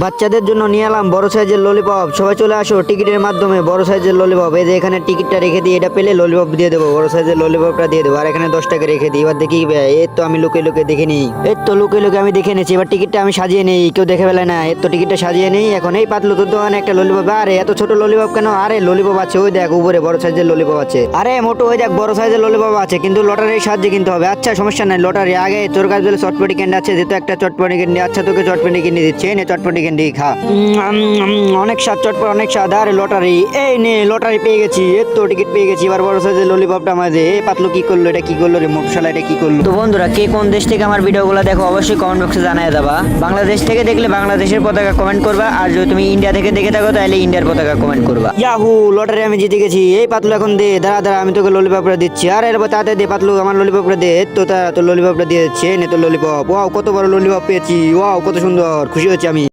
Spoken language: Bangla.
বাচ্চাদের জন্য নিয়ে এলাম বড় সাইজের ললিপপ। সবাই চলে আসো টিকিটের মাধ্যমে বড় সাইজের ললিপপ। এই যে এখানে টিকিটটা রেখে দিই, এটা পেলে ললিপপ দিয়ে দেবো, বড় সাইজের ললিপপটা দিয়ে দেবো। আর এখানে 10 টাকা রেখে দিই। এবার দেখি এই তো আমি লুকে লুকে দেখে নিই, এই তো লুকে লুকে আমি দেখে নিচ্ছি। এবার টিকিটটা আমি সাজিয়ে নেই, কেউ দেখে ফেলে না। এই তো টিকিটটা সাজিয়ে নেই এখন। এই পাতলু তোর দোকানে একটা ললিপপ। আরে এত ছোট ললিপপ কেন? আরে ললিপপ আছে, ওই দেখ উপরে বড় সাইজের ললিপপ আছে। আরে মোটো ওই দেখ বড় সাইজের ললিপপ আছে, কিন্তু লটারির সাহায্যে কিনতে হবে। আচ্ছা সমস্যা নাই, লটারি আগে। তোর কাছে বলে চটপটি ক্যান্ডি আছে, যেহেতু একটা চটপটি ক্যান্ডি। আচ্ছা তোকে চটপটি ক্যান্ডি দিচ্ছে, নে চটপটি ক্যান্ডি খা। অনেক স্বাদ চটপট, অনেক স্বাদ। আরে লটারি, এই নে লটারি পেয়ে গেছি। এর তো টিকিট পেয়ে গেছি। এবার বড় সাইজের ললিপপটা মাঝে। এই পাতলু কি করলো? এটা কি করলো রে? মোটরসালা এটা কি করলো? তো বন্ধুরা, কে কোন দেশ থেকে আমার ভিডিওগুলো দেখো অবশ্যই কমেন্ট বক্সে জানায় দেবা। বাংলাদেশ থেকে দেখলে বাংলাদেশের পতাকা কমেন্ট করবা, আর যদি তুমি ইন্ডিয়া থেকে দেখে থাকো তাহলে ইন্ডিয়ার পতাকা কমেন্ট করবা। ইয়াহু, লটারি আমি জিতে গেছি। এই পাতলু এখন দে, দাঁড়া দাঁড়া, আমি তোকে ললিপপটা দিচ্ছি। আরে এরপর তাড়াতাড়ি দে পাতলু, আমার ললিপপটা দে। তো তোর ললিপপটা দিয়ে দিচ্ছে, নে তোর ললিপপ। ওয়াও কত বড় ললিপপ পেয়েছি, ওয়াও কত সুন্দর, খুশি হচ্ছে আমি।